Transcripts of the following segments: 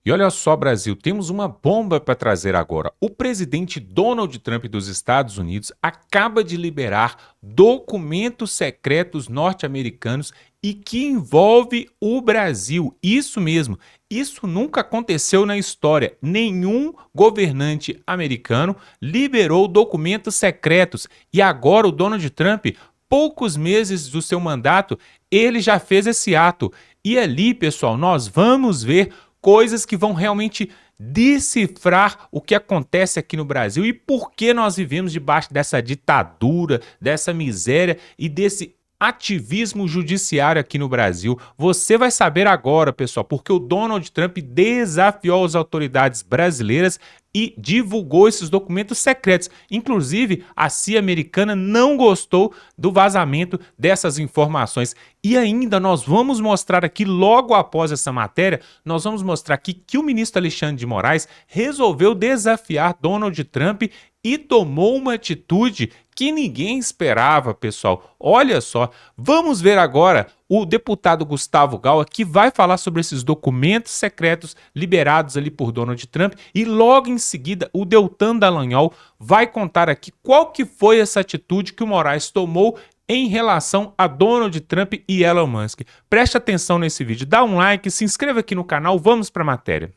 E olha só, Brasil, temos uma bomba para trazer agora. O presidente Donald Trump dos Estados Unidos acaba de liberar documentos secretos norte-americanos e que envolve o Brasil. Isso mesmo. Isso nunca aconteceu na história. Nenhum governante americano liberou documentos secretos. E agora o Donald Trump, poucos meses do seu mandato, ele já fez esse ato. E ali, pessoal, nós vamos ver coisas que vão realmente decifrar o que acontece aqui no Brasil e por que nós vivemos debaixo dessa ditadura, dessa miséria e desse ativismo judiciário aqui no Brasil. Você vai saber agora, pessoal, porque o Donald Trump desafiou as autoridades brasileiras e divulgou esses documentos secretos. Inclusive, a CIA americana não gostou do vazamento dessas informações. E ainda nós vamos mostrar aqui, logo após essa matéria, nós vamos mostrar aqui que o ministro Alexandre de Moraes resolveu desafiar Donald Trump e tomou uma atitude que ninguém esperava, pessoal. Olha só, vamos ver agora o deputado Gustavo Gal, que vai falar sobre esses documentos secretos liberados ali por Donald Trump, e logo em seguida o Deltan Dallagnol vai contar aqui qual que foi essa atitude que o Moraes tomou em relação a Donald Trump e Elon Musk. Preste atenção nesse vídeo, dá um like, se inscreva aqui no canal, vamos para a matéria.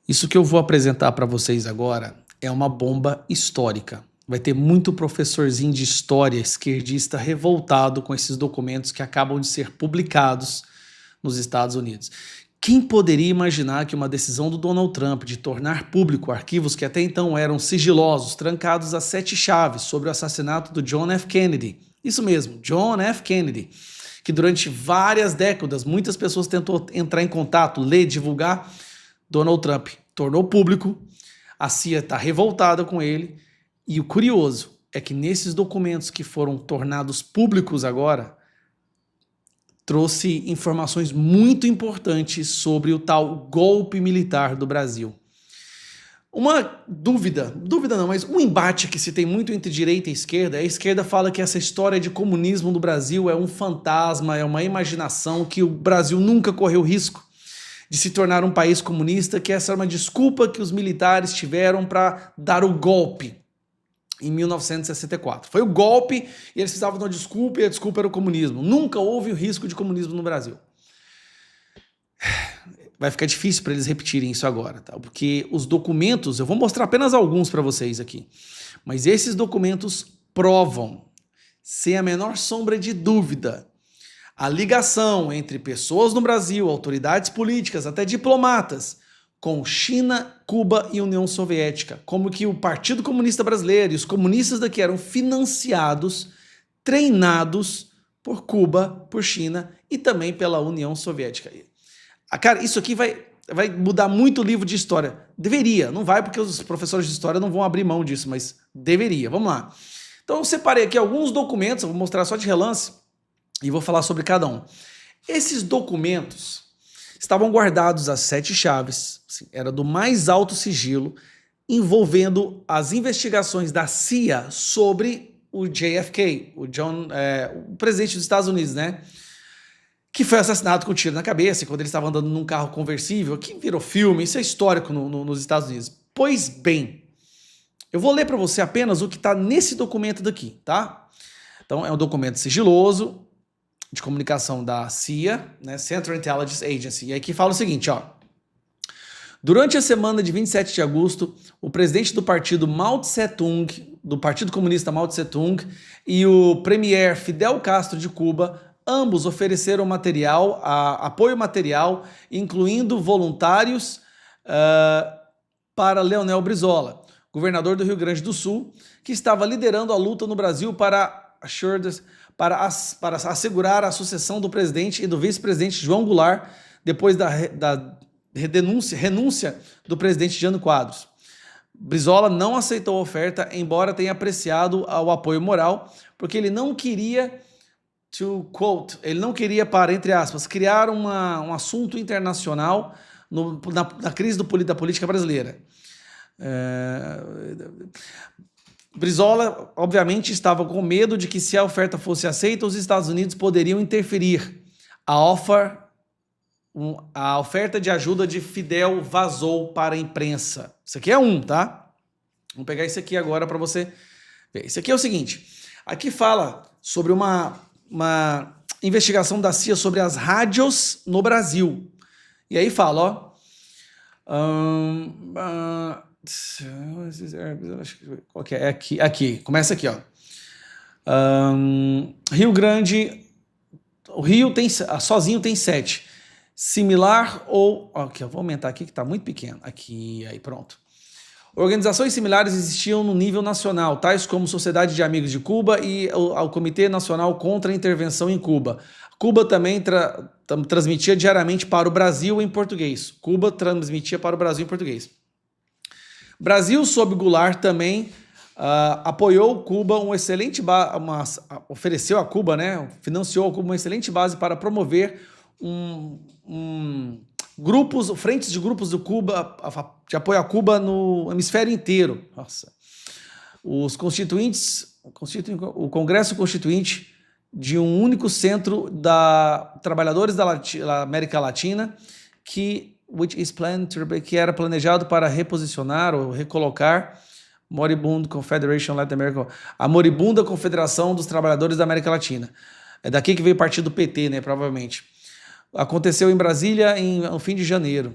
Isso que eu vou apresentar para vocês agora é uma bomba histórica. Vai ter muito professorzinho de história esquerdista revoltado com esses documentos que acabam de ser publicados nos Estados Unidos. Quem poderia imaginar que uma decisão do Donald Trump de tornar público arquivos que até então eram sigilosos, trancados a 7 chaves sobre o assassinato do John F. Kennedy, isso mesmo, John F. Kennedy, que durante várias décadas muitas pessoas tentou entrar em contato, ler, divulgar, Donald Trump tornou público, a CIA está revoltada com ele. E o curioso é que nesses documentos que foram tornados públicos agora, trouxe informações muito importantes sobre o tal golpe militar do Brasil. Uma dúvida não, mas um embate que se tem muito entre direita e esquerda, a esquerda fala que essa história de comunismo do Brasil é um fantasma, é uma imaginação, que o Brasil nunca correu risco de se tornar um país comunista, que essa é uma desculpa que os militares tiveram para dar o golpe em 1964. Foi o golpe e eles precisavam de uma desculpa e a desculpa era o comunismo. Nunca houve o risco de comunismo no Brasil. Vai ficar difícil para eles repetirem isso agora, tá? Porque os documentos, eu vou mostrar apenas alguns para vocês aqui, mas esses documentos provam, sem a menor sombra de dúvida, a ligação entre pessoas no Brasil, autoridades políticas, até diplomatas, com China, Cuba e União Soviética, como que o Partido Comunista Brasileiro e os comunistas daqui eram financiados, treinados por Cuba, por China e também pela União Soviética. Cara, isso aqui vai mudar muito o livro de história. Deveria, não vai porque os professores de história não vão abrir mão disso, mas deveria. Vamos lá. Então eu separei aqui alguns documentos, eu vou mostrar só de relance e vou falar sobre cada um. Esses documentos estavam guardados às 7 chaves, assim, era do mais alto sigilo, envolvendo as investigações da CIA sobre o JFK, o presidente dos Estados Unidos, né? Que foi assassinado com um tiro na cabeça, quando ele estava andando num carro conversível, que virou filme, isso é histórico nos Estados Unidos. Pois bem, eu vou ler para você apenas o que está nesse documento daqui, tá? Então, é um documento sigiloso, de comunicação da CIA, né, Central Intelligence Agency, e aqui fala o seguinte, ó. Durante a semana de 27 de agosto, o presidente do partido Mao Tse-tung, do Partido Comunista Mao Tse-tung, e o premier Fidel Castro de Cuba, ambos ofereceram apoio material, incluindo voluntários para Leonel Brizola, governador do Rio Grande do Sul, que estava liderando a luta no Brasil para assegurar a sucessão do presidente e do vice-presidente João Goulart depois da renúncia do presidente Jânio Quadros. Brizola não aceitou a oferta, embora tenha apreciado o apoio moral, porque ele não queria, para, entre aspas, criar um assunto internacional na crise da política brasileira. Brizola, obviamente, estava com medo de que, se a oferta fosse aceita, os Estados Unidos poderiam interferir. A offer A oferta de ajuda de Fidel vazou para a imprensa. Isso aqui é um, tá? Vamos pegar esse aqui agora para você ver. Esse aqui é o seguinte. Aqui fala sobre uma investigação da CIA sobre as rádios no Brasil. E aí fala, qual que é? Aqui. Começa aqui, ó. Rio Grande, o Rio tem sozinho tem 7. Similar ou... Aqui, eu vou aumentar aqui que está muito pequeno. Aqui, aí pronto. Organizações similares existiam no nível nacional, tais como Sociedade de Amigos de Cuba e o Comitê Nacional contra a Intervenção em Cuba. Cuba também transmitia diariamente para o Brasil em português. Cuba transmitia para o Brasil em português. Brasil, sob Goulart, também apoiou Cuba ofereceu a Cuba, né, financiou a Cuba uma excelente base para promover frentes de grupos do Cuba, de apoio a Cuba no hemisfério inteiro. Nossa. Os constituintes, o Congresso Constituinte de um único centro da trabalhadores da América Latina que era planejado para reposicionar ou recolocar Moribund Confederation Latin America, a moribunda Confederação dos Trabalhadores da América Latina. É daqui que veio o partido PT, né, provavelmente. Aconteceu em Brasília no fim de janeiro.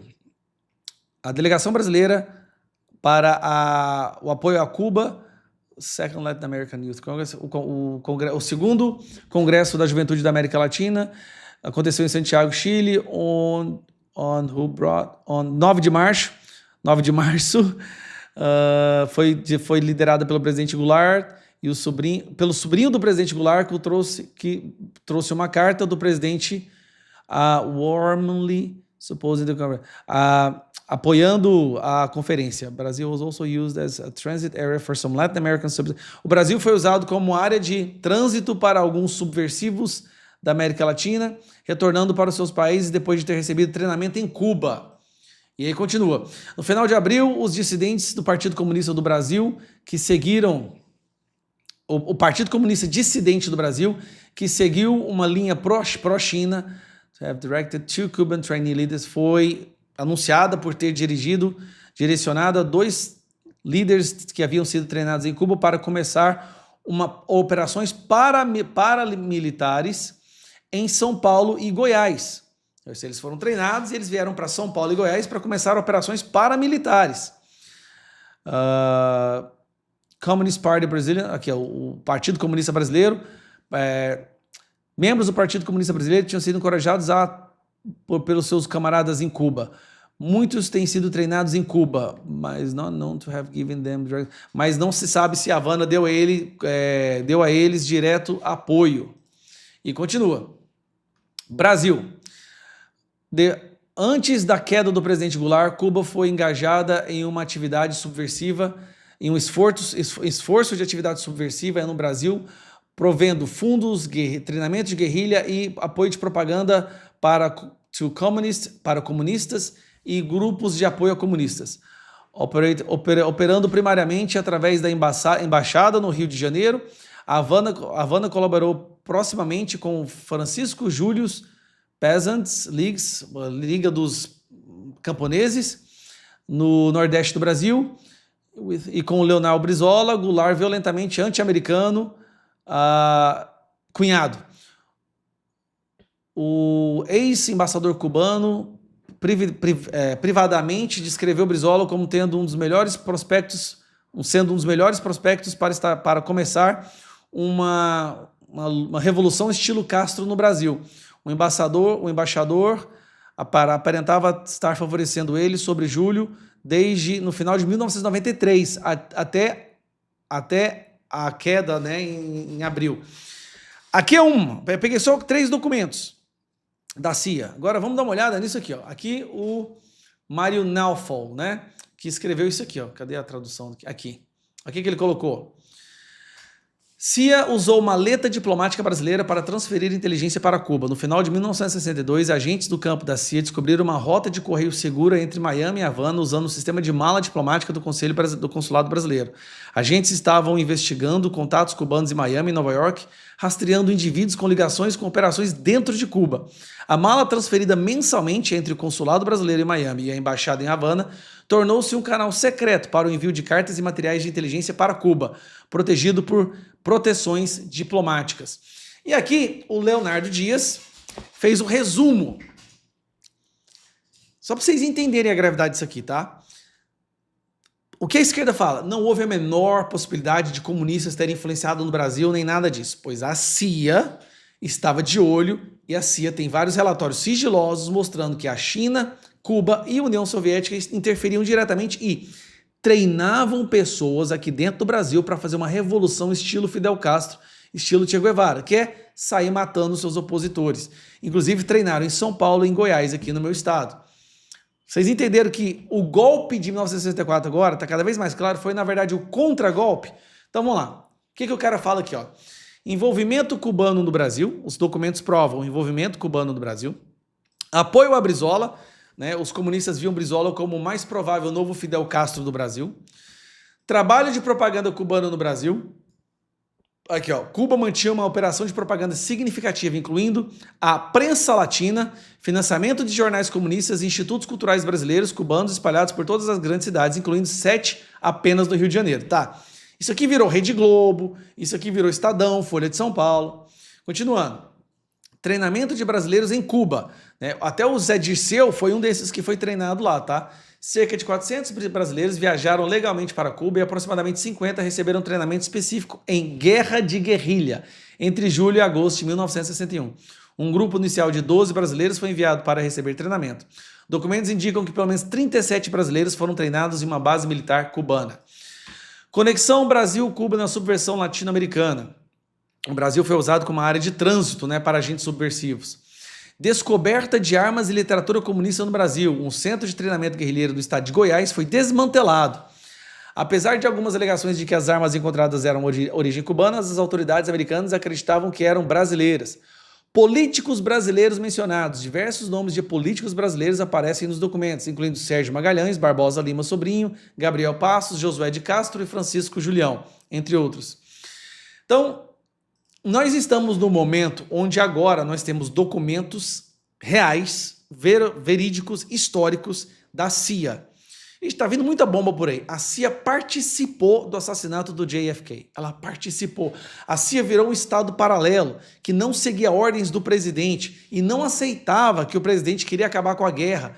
A delegação brasileira para o apoio a Cuba, Second Latin American Youth Congress, o segundo Congresso da Juventude da América Latina, aconteceu em Santiago, Chile, on 9 de março, foi liderada pelo presidente Goulart e pelo sobrinho do presidente Goulart, que trouxe uma carta do presidente warmly supposing apoiando a conferência. Brazil was also used as a transit area for some Latin American O Brasil foi usado como área de trânsito para alguns subversivos da América Latina, retornando para os seus países depois de ter recebido treinamento em Cuba. E aí continua. No final de abril, os dissidentes do Partido Comunista do Brasil, que seguiram o Partido Comunista Dissidente do Brasil, que seguiu uma linha pró-China, have directed two Cuban trainee leaders, foi anunciada por ter direcionado a 2 líderes que haviam sido treinados em Cuba para começar operações paramilitares em São Paulo e Goiás. Eles foram treinados e eles vieram para São Paulo e Goiás para começar operações paramilitares. Communist Party Brazilian, aqui é o Partido Comunista Brasileiro. Membros do Partido Comunista Brasileiro tinham sido encorajados pelos seus camaradas em Cuba. Muitos têm sido treinados em Cuba, mas mas não se sabe se a Havana deu a eles direto apoio. E continua. Brasil. Antes da queda do presidente Goulart, Cuba foi engajada em uma atividade subversiva, em um esforço de atividade subversiva no Brasil, provendo fundos, treinamento de guerrilha e apoio de propaganda para comunistas e grupos de apoio a comunistas, operando primariamente através da embaixada no Rio de Janeiro. A Havana colaborou proximamente com Francisco Július Peasants Liga dos Camponeses, no Nordeste do Brasil, e com o Leonel Brizola, Goulart violentamente anti-americano, cunhado. O ex-embaixador cubano privadamente descreveu Brizola como tendo um dos melhores prospectos para começar uma revolução estilo Castro no Brasil. O embaixador aparentava estar favorecendo ele sobre Júlio desde no final de 1993 até a queda, né, em abril. Aqui eu peguei só 3 documentos da CIA. Agora vamos dar uma olhada nisso aqui, ó. Aqui o Mário Naufal, né, que escreveu isso aqui, ó. Cadê a tradução? Aqui que ele colocou. CIA usou maleta diplomática brasileira para transferir inteligência para Cuba. No final de 1962, agentes do campo da CIA descobriram uma rota de correio segura entre Miami e Havana usando o sistema de mala diplomática do Consulado Brasileiro. Agentes estavam investigando contatos cubanos em Miami e Nova York rastreando indivíduos com ligações com operações dentro de Cuba. A mala transferida mensalmente entre o consulado brasileiro em Miami e a embaixada em Havana tornou-se um canal secreto para o envio de cartas e materiais de inteligência para Cuba, protegido por proteções diplomáticas. E aqui o Leonardo Dias fez um resumo, só para vocês entenderem a gravidade disso aqui, tá? O que a esquerda fala? Não houve a menor possibilidade de comunistas terem influenciado no Brasil, nem nada disso, pois a CIA estava de olho e a CIA tem vários relatórios sigilosos mostrando que a China, Cuba e a União Soviética interferiam diretamente e treinavam pessoas aqui dentro do Brasil para fazer uma revolução estilo Fidel Castro, estilo Che Guevara, que é sair matando seus opositores. Inclusive treinaram em São Paulo e em Goiás, aqui no meu estado. Vocês entenderam que o golpe de 1964 agora, está cada vez mais claro, foi na verdade o contragolpe? Então vamos lá. O que o cara fala aqui? Ó? Envolvimento cubano no Brasil, os documentos provam o envolvimento cubano no Brasil. Apoio a Brizola, né? Os comunistas viam Brizola como o mais provável novo Fidel Castro do Brasil. Trabalho de propaganda cubano no Brasil. Aqui, ó, Cuba mantinha uma operação de propaganda significativa, incluindo a prensa latina, financiamento de jornais comunistas e institutos culturais brasileiros cubanos espalhados por todas as grandes cidades, incluindo 7 apenas no Rio de Janeiro, tá? Isso aqui virou Rede Globo, isso aqui virou Estadão, Folha de São Paulo. Continuando. Treinamento de brasileiros em Cuba, né? Até o Zé Dirceu foi um desses que foi treinado lá, tá? Cerca de 400 brasileiros viajaram legalmente para Cuba e aproximadamente 50 receberam treinamento específico em guerra de guerrilha entre julho e agosto de 1961. Um grupo inicial de 12 brasileiros foi enviado para receber treinamento. Documentos indicam que pelo menos 37 brasileiros foram treinados em uma base militar cubana. Conexão Brasil-Cuba na subversão latino-americana. O Brasil foi usado como uma área de trânsito, né, para agentes subversivos. Descoberta de armas e literatura comunista no Brasil. Um centro de treinamento guerrilheiro do estado de Goiás foi desmantelado. Apesar de algumas alegações de que as armas encontradas eram de origem cubana, as autoridades americanas acreditavam que eram brasileiras. Políticos brasileiros mencionados. Diversos nomes de políticos brasileiros aparecem nos documentos, incluindo Sérgio Magalhães, Barbosa Lima Sobrinho, Gabriel Passos, Josué de Castro e Francisco Julião, entre outros. Então, nós estamos no momento onde agora nós temos documentos reais, verídicos, históricos da CIA. E está vindo muita bomba por aí. A CIA participou do assassinato do JFK. Ela participou. A CIA virou um estado paralelo que não seguia ordens do presidente e não aceitava que o presidente queria acabar com a guerra.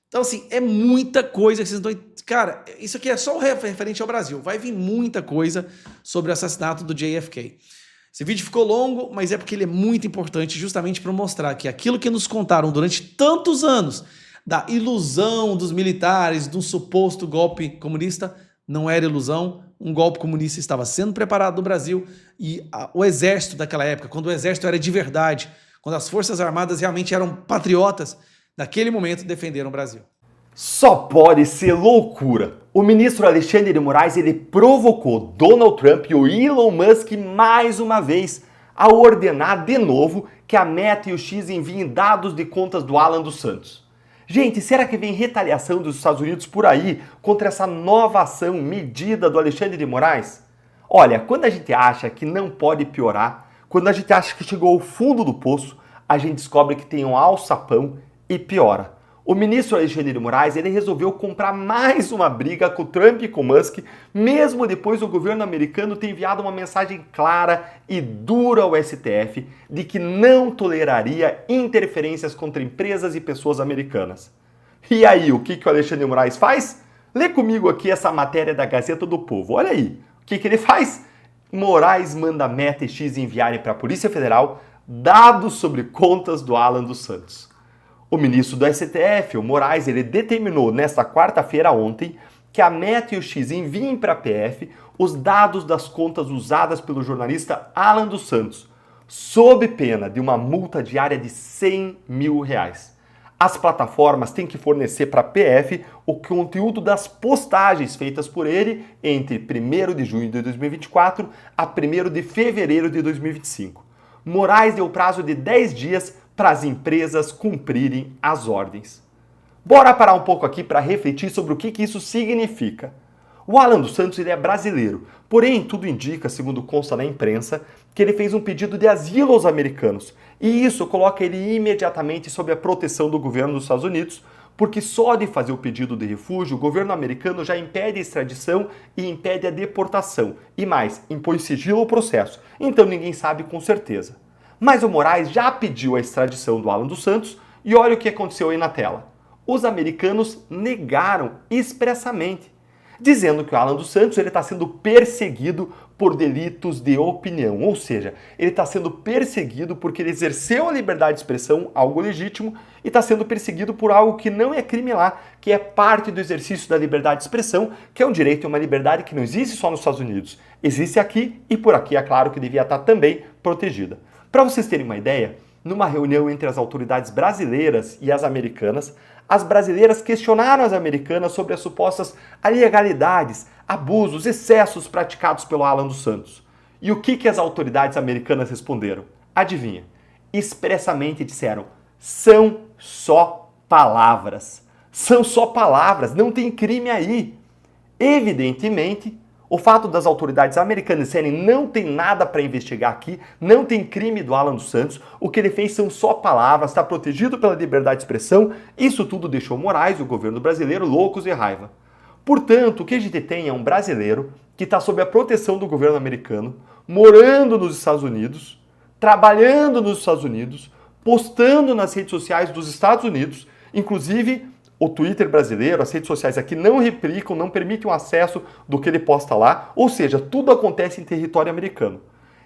Então, assim, é muita coisa que vocês estão... Cara, isso aqui é só referente ao Brasil. Vai vir muita coisa sobre o assassinato do JFK. Esse vídeo ficou longo, mas é porque ele é muito importante justamente para mostrar que aquilo que nos contaram durante tantos anos da ilusão dos militares, de um suposto golpe comunista, não era ilusão. Um golpe comunista estava sendo preparado no Brasil e o exército daquela época, quando o exército era de verdade, quando as forças armadas realmente eram patriotas, naquele momento defenderam o Brasil. Só pode ser loucura. O ministro Alexandre de Moraes, ele provocou Donald Trump e o Elon Musk mais uma vez a ordenar de novo que a Meta e o X enviem dados de contas do Alan dos Santos. Gente, será que vem retaliação dos Estados Unidos por aí contra essa nova ação medida do Alexandre de Moraes? Olha, quando a gente acha que não pode piorar, quando a gente acha que chegou ao fundo do poço, a gente descobre que tem um alçapão e piora. O ministro Alexandre de Moraes, ele resolveu comprar mais uma briga com o Trump e com o Musk, mesmo depois do governo americano ter enviado uma mensagem clara e dura ao STF de que não toleraria interferências contra empresas e pessoas americanas. E aí, o que o Alexandre de Moraes faz? Lê comigo aqui essa matéria da Gazeta do Povo. Olha aí, o que ele faz? Moraes manda Meta e X enviarem para a Polícia Federal dados sobre contas do Alan dos Santos. O ministro do STF, o Moraes, ele determinou nesta quarta-feira ontem que a Meta e o X enviem para a PF os dados das contas usadas pelo jornalista Alan dos Santos, sob pena de uma multa diária de R$100 mil. As plataformas têm que fornecer para a PF o conteúdo das postagens feitas por ele entre 1º de junho de 2024 a 1º de fevereiro de 2025. Moraes deu prazo de 10 dias para as empresas cumprirem as ordens. Bora parar um pouco aqui para refletir sobre o que isso significa. O Alan dos Santos ele é brasileiro, porém tudo indica, segundo consta na imprensa, que ele fez um pedido de asilo aos americanos. E isso coloca ele imediatamente sob a proteção do governo dos Estados Unidos, porque só de fazer o pedido de refúgio, o governo americano já impede a extradição e impede a deportação. E mais, impõe sigilo ao processo. Então ninguém sabe com certeza. Mas o Moraes já pediu a extradição do Alan dos Santos e olha o que aconteceu aí na tela. Os americanos negaram expressamente, dizendo que o Alan dos Santos está sendo perseguido por delitos de opinião, ou seja, ele está sendo perseguido porque ele exerceu a liberdade de expressão, algo legítimo, e está sendo perseguido por algo que não é crime lá, que é parte do exercício da liberdade de expressão, que é um direito e uma liberdade que não existe só nos Estados Unidos, existe aqui e por aqui é claro que devia estar também protegida. Para vocês terem uma ideia, numa reunião entre as autoridades brasileiras e as americanas, as brasileiras questionaram as americanas sobre as supostas ilegalidades, abusos, excessos praticados pelo Alan dos Santos. E o que as autoridades americanas responderam? Adivinha? Expressamente disseram, são só palavras. São só palavras, não tem crime aí. Evidentemente, o fato das autoridades americanas disserem não tem nada para investigar aqui, não tem crime do Alan dos Santos, o que ele fez são só palavras, está protegido pela liberdade de expressão, isso tudo deixou Moraes e o governo brasileiro loucos de raiva. Portanto, o que a gente tem é um brasileiro que está sob a proteção do governo americano, morando nos Estados Unidos, trabalhando nos Estados Unidos, postando nas redes sociais dos Estados Unidos, inclusive o Twitter brasileiro, as redes sociais aqui não replicam, não permitem o acesso do que ele posta lá, ou seja, tudo acontece em território americano.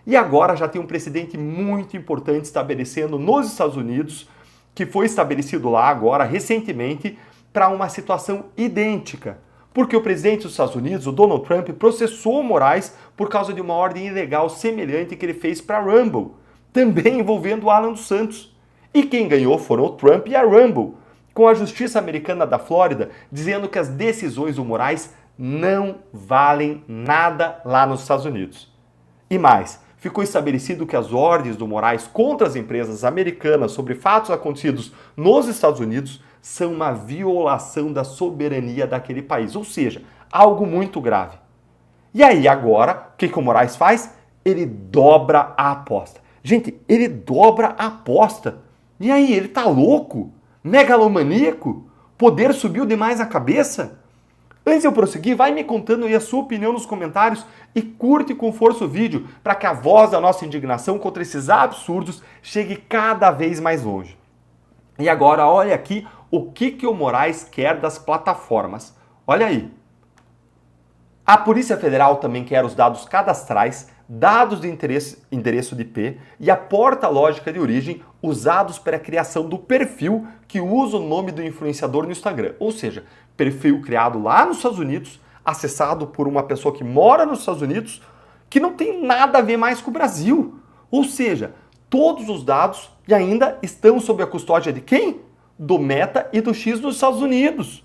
E agora já tem um precedente muito importante estabelecendo nos Estados Unidos, que foi estabelecido lá agora, recentemente, para uma situação idêntica. Porque o presidente dos Estados Unidos, o Donald Trump, processou Moraes por causa de uma ordem ilegal semelhante que ele fez para a Rumble, também envolvendo o Alan dos Santos. E quem ganhou foram o Trump e a Rumble, com a justiça americana da Flórida dizendo que as decisões do Moraes não valem nada lá nos Estados Unidos. E mais, ficou estabelecido que as ordens do Moraes contra as empresas americanas sobre fatos acontecidos nos Estados Unidos são uma violação da soberania daquele país, ou seja, algo muito grave. E aí agora, o que o Moraes faz? Ele dobra a aposta. Gente, ele dobra a aposta. E aí, ele tá louco? Megalomaníaco? Poder subiu demais a cabeça? Antes de eu prosseguir, vai me contando aí a sua opinião nos comentários e curte com força o vídeo para que a voz da nossa indignação contra esses absurdos chegue cada vez mais longe. E agora, olha aqui o que o Moraes quer das plataformas. Olha aí. A Polícia Federal também quer os dados cadastrais, dados de endereço de IP e a porta lógica de origem usados para a criação do perfil que usa o nome do influenciador no Instagram. Ou seja, perfil criado lá nos Estados Unidos, acessado por uma pessoa que mora nos Estados Unidos, que não tem nada a ver mais com o Brasil. Ou seja, todos os dados e ainda estão sob a custódia de quem? Do Meta e do X dos Estados Unidos.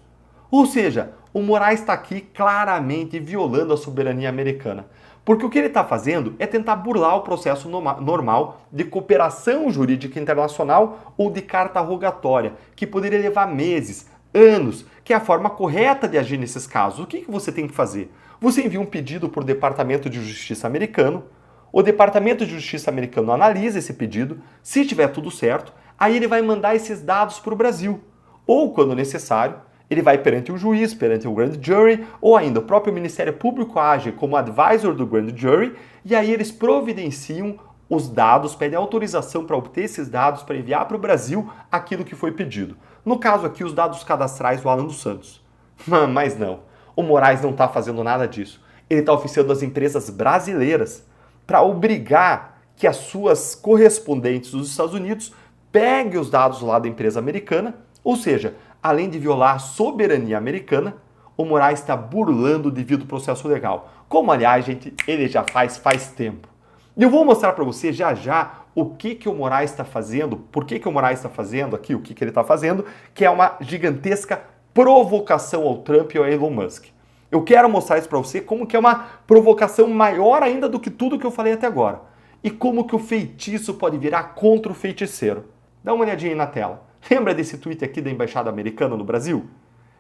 Ou seja, o Moraes está aqui claramente violando a soberania americana. Porque o que ele está fazendo é tentar burlar o processo normal de cooperação jurídica internacional ou de carta rogatória, que poderia levar meses, anos, que é a forma correta de agir nesses casos. O que você tem que fazer? Você envia um pedido para o Departamento de Justiça americano, o Departamento de Justiça americano analisa esse pedido, se tiver tudo certo, aí ele vai mandar esses dados para o Brasil. Ou, quando necessário, ele vai perante o juiz, perante o grand jury, ou ainda o próprio Ministério Público age como advisor do grand jury, e aí eles providenciam os dados, pedem autorização para obter esses dados, para enviar para o Brasil aquilo que foi pedido. No caso aqui, os dados cadastrais do Alan dos Santos. Mas não, o Moraes não está fazendo nada disso. Ele está oficiando as empresas brasileiras para obrigar que as suas correspondentes dos Estados Unidos peguem os dados lá da empresa americana, ou seja, além de violar a soberania americana, o Moraes está burlando o devido processo legal. Como, aliás, gente, ele já faz tempo. E eu vou mostrar para você já o que o Moraes está fazendo, por que o Moraes está fazendo aqui, o que ele está fazendo, que é uma gigantesca provocação ao Trump e ao Elon Musk. Eu quero mostrar isso para você como que é uma provocação maior ainda do que tudo que eu falei até agora. E como que o feitiço pode virar contra o feiticeiro. Dá uma olhadinha aí na tela. Lembra desse tweet aqui da Embaixada Americana no Brasil?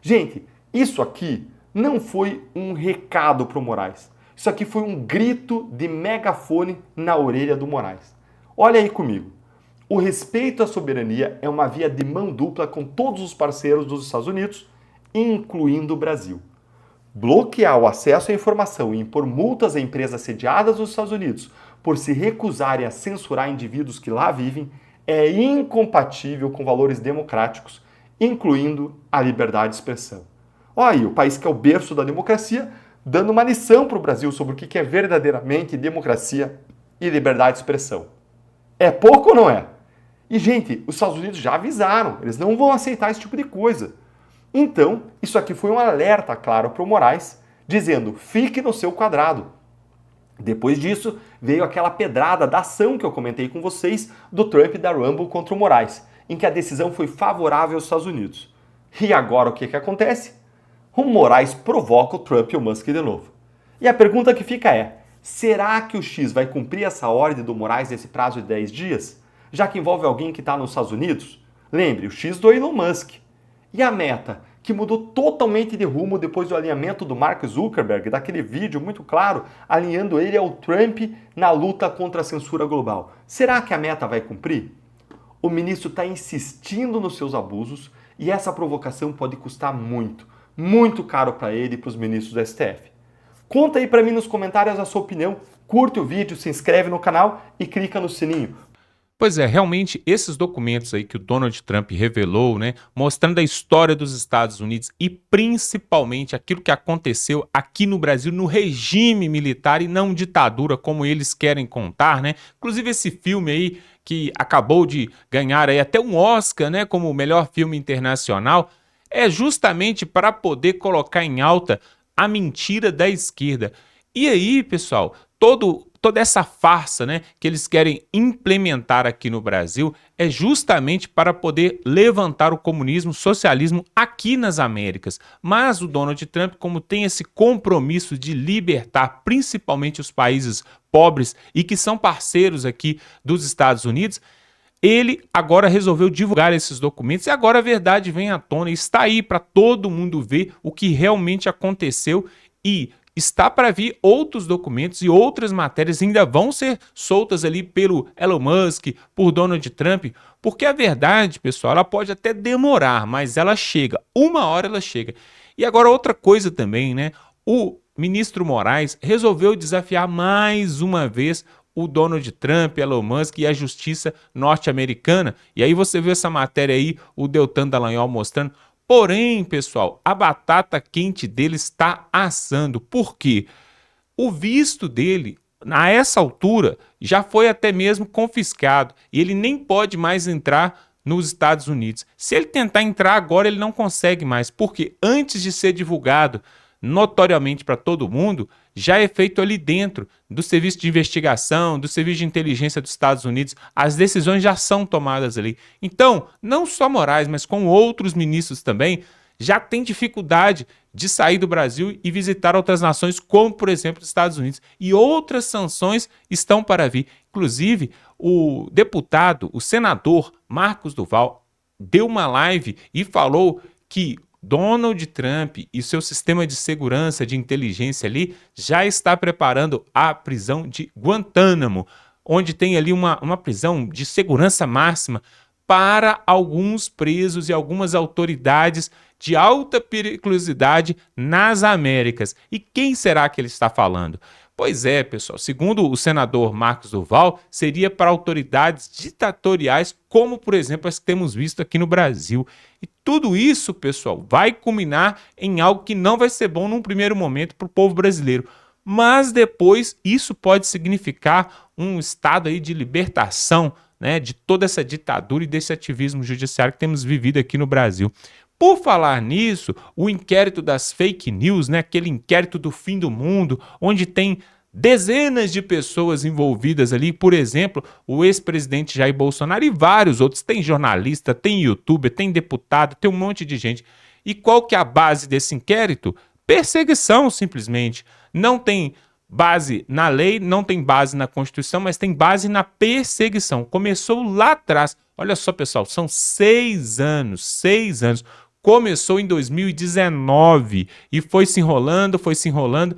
Gente, isso aqui não foi um recado para o Moraes. Isso aqui foi um grito de megafone na orelha do Moraes. Olha aí comigo. O respeito à soberania é uma via de mão dupla com todos os parceiros dos Estados Unidos, incluindo o Brasil. Bloquear o acesso à informação e impor multas a empresas sediadas nos Estados Unidos por se recusarem a censurar indivíduos que lá vivem é incompatível com valores democráticos, incluindo a liberdade de expressão. Olha aí, o país que é o berço da democracia, dando uma lição para o Brasil sobre o que é verdadeiramente democracia e liberdade de expressão. É pouco ou não é? E, gente, os Estados Unidos já avisaram, eles não vão aceitar esse tipo de coisa. Então, isso aqui foi um alerta claro para o Moraes, dizendo, fique no seu quadrado. Depois disso, veio aquela pedrada da ação que eu comentei com vocês do Trump e da Rumble contra o Moraes, em que a decisão foi favorável aos Estados Unidos. E agora o que acontece? O Moraes provoca o Trump e o Musk de novo. E a pergunta que fica é, será que o X vai cumprir essa ordem do Moraes nesse prazo de 10 dias? Já que envolve alguém que está nos Estados Unidos? Lembre, o X do Elon Musk. E a Meta, que mudou totalmente de rumo depois do alinhamento do Mark Zuckerberg, daquele vídeo muito claro, alinhando ele ao Trump na luta contra a censura global. Será que a Meta vai cumprir? O ministro está insistindo nos seus abusos e essa provocação pode custar muito, muito caro para ele e para os ministros do STF. Conta aí para mim nos comentários a sua opinião, curte o vídeo, se inscreve no canal e clica no sininho. Pois é, realmente esses documentos aí que o Donald Trump revelou, né, mostrando a história dos Estados Unidos e principalmente aquilo que aconteceu aqui no Brasil no regime militar e não ditadura como eles querem contar, né? Inclusive esse filme aí que acabou de ganhar aí até um Oscar, né, como o melhor filme internacional, é justamente para poder colocar em alta a mentira da esquerda. E aí, pessoal, toda essa farsa, né, que eles querem implementar aqui no Brasil é justamente para poder levantar o comunismo, o socialismo aqui nas Américas. Mas o Donald Trump, como tem esse compromisso de libertar principalmente os países pobres e que são parceiros aqui dos Estados Unidos, ele agora resolveu divulgar esses documentos e agora a verdade vem à tona. Está aí para todo mundo ver o que realmente aconteceu e está para vir outros documentos e outras matérias ainda vão ser soltas ali pelo Elon Musk, por Donald Trump, porque a verdade, pessoal, ela pode até demorar, mas ela chega, uma hora ela chega. E agora outra coisa também, né? O ministro Moraes resolveu desafiar mais uma vez o Donald Trump, Elon Musk e a justiça norte-americana. E aí você vê essa matéria aí, o Deltan Dallagnol mostrando. Porém, pessoal, a batata quente dele está assando. Por quê? O visto dele, a essa altura, já foi até mesmo confiscado e ele nem pode mais entrar nos Estados Unidos. Se ele tentar entrar agora, ele não consegue mais, porque antes de ser divulgado notoriamente para todo mundo, já é feito ali dentro do serviço de investigação, do serviço de inteligência dos Estados Unidos, as decisões já são tomadas ali. Então, não só Moraes, mas com outros ministros também, já tem dificuldade de sair do Brasil e visitar outras nações, como, por exemplo, os Estados Unidos. E outras sanções estão para vir. Inclusive, o deputado, o senador Marcos Duval, deu uma live e falou que Donald Trump e seu sistema de segurança, de inteligência ali, já está preparando a prisão de Guantánamo, onde tem ali uma prisão de segurança máxima para alguns presos e algumas autoridades de alta periculosidade nas Américas. E quem será que ele está falando? Pois é, pessoal, segundo o senador Marcos Duval, seria para autoridades ditatoriais, como, por exemplo, as que temos visto aqui no Brasil. E tudo isso, pessoal, vai culminar em algo que não vai ser bom num primeiro momento para o povo brasileiro. Mas depois isso pode significar um estado aí de libertação, né, de toda essa ditadura e desse ativismo judiciário que temos vivido aqui no Brasil. Por falar nisso, o inquérito das fake news, né, aquele inquérito do fim do mundo, onde tem dezenas de pessoas envolvidas ali, por exemplo, o ex-presidente Jair Bolsonaro e vários outros, tem jornalista, tem youtuber, tem deputado, tem um monte de gente. E qual que é a base desse inquérito? Perseguição, simplesmente. Não tem base na lei, não tem base na Constituição, mas tem base na perseguição. Começou lá atrás. Olha só, pessoal, são 6 anos começou em 2019 e foi se enrolando, foi se enrolando.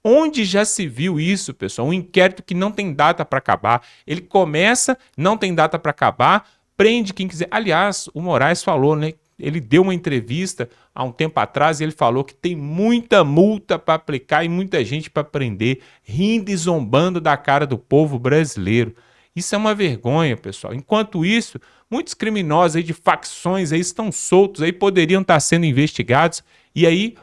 Onde já se viu isso, pessoal? Um inquérito que não tem data para acabar. Ele começa, não tem data para acabar, prende quem quiser. Aliás, o Moraes falou, né? Ele deu uma entrevista há um tempo atrás e ele falou que tem muita multa para aplicar e muita gente para prender, rindo e zombando da cara do povo brasileiro. Isso é uma vergonha, pessoal. Enquanto isso, muitos criminosos aí de facções aí estão soltos, aí poderiam estar sendo investigados e aí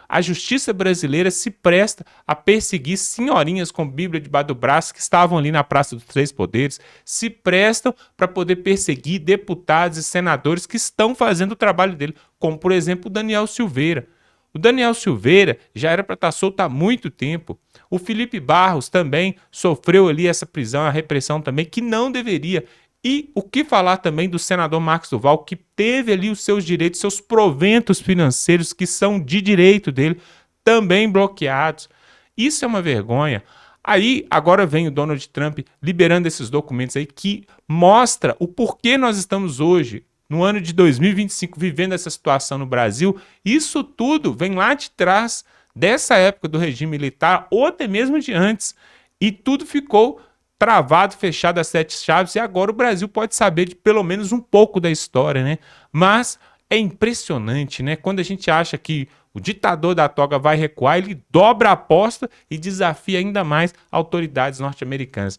a justiça brasileira se presta a perseguir senhorinhas com Bíblia debaixo do braço que estavam ali na Praça dos Três Poderes, se prestam para poder perseguir deputados e senadores que estão fazendo o trabalho dele, como, por exemplo, o Daniel Silveira. O Daniel Silveira já era para estar solto há muito tempo. O Felipe Barros também sofreu ali essa prisão, a repressão também, que não deveria. E o que falar também do senador Marcos Duval, que teve ali os seus direitos, seus proventos financeiros, que são de direito dele, também bloqueados. Isso é uma vergonha. Aí, agora vem o Donald Trump liberando esses documentos aí que mostra o porquê nós estamos hoje, no ano de 2025, vivendo essa situação no Brasil. Isso tudo vem lá de trás, dessa época do regime militar, ou até mesmo de antes. E tudo ficou travado, fechado às 7 chaves, e agora o Brasil pode saber de pelo menos um pouco da história, né? Mas é impressionante, né? Quando a gente acha que o ditador da toga vai recuar, ele dobra a aposta e desafia ainda mais autoridades norte-americanas.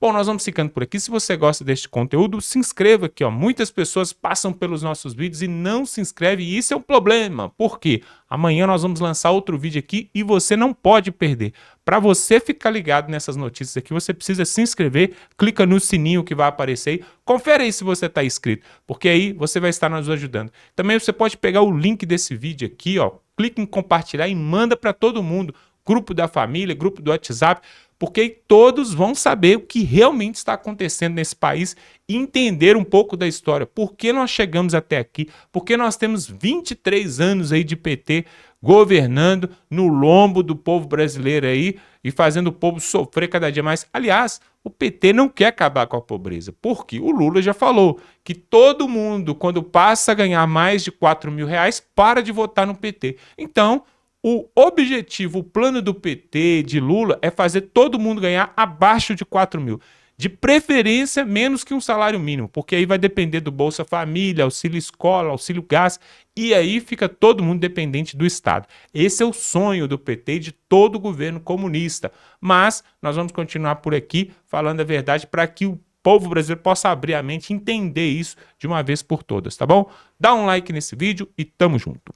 Bom, nós vamos ficando por aqui. Se você gosta deste conteúdo, se inscreva aqui, ó. Muitas pessoas passam pelos nossos vídeos e não se inscrevem, e isso é um problema. Por quê? Amanhã nós vamos lançar outro vídeo aqui e você não pode perder. Para você ficar ligado nessas notícias aqui, você precisa se inscrever, clica no sininho que vai aparecer aí, confere aí se você está inscrito, porque aí você vai estar nos ajudando. Também você pode pegar o link desse vídeo aqui, ó, clica em compartilhar e manda para todo mundo, grupo da família, grupo do WhatsApp, porque aí todos vão saber o que realmente está acontecendo nesse país e entender um pouco da história. Por que nós chegamos até aqui? Porque nós temos 23 anos aí de PT governando no lombo do povo brasileiro aí e fazendo o povo sofrer cada dia mais. Aliás, o PT não quer acabar com a pobreza, porque o Lula já falou que todo mundo, quando passa a ganhar mais de R$ 4.000, para de votar no PT. Então, o objetivo, o plano do PT, de Lula, é fazer todo mundo ganhar abaixo de 4 mil. De preferência, menos que um salário mínimo, porque aí vai depender do Bolsa Família, auxílio escola, auxílio gás, e aí fica todo mundo dependente do Estado. Esse é o sonho do PT e de todo o governo comunista. Mas nós vamos continuar por aqui falando a verdade para que o povo brasileiro possa abrir a mente e entender isso de uma vez por todas, tá bom? Dá um like nesse vídeo e tamo junto.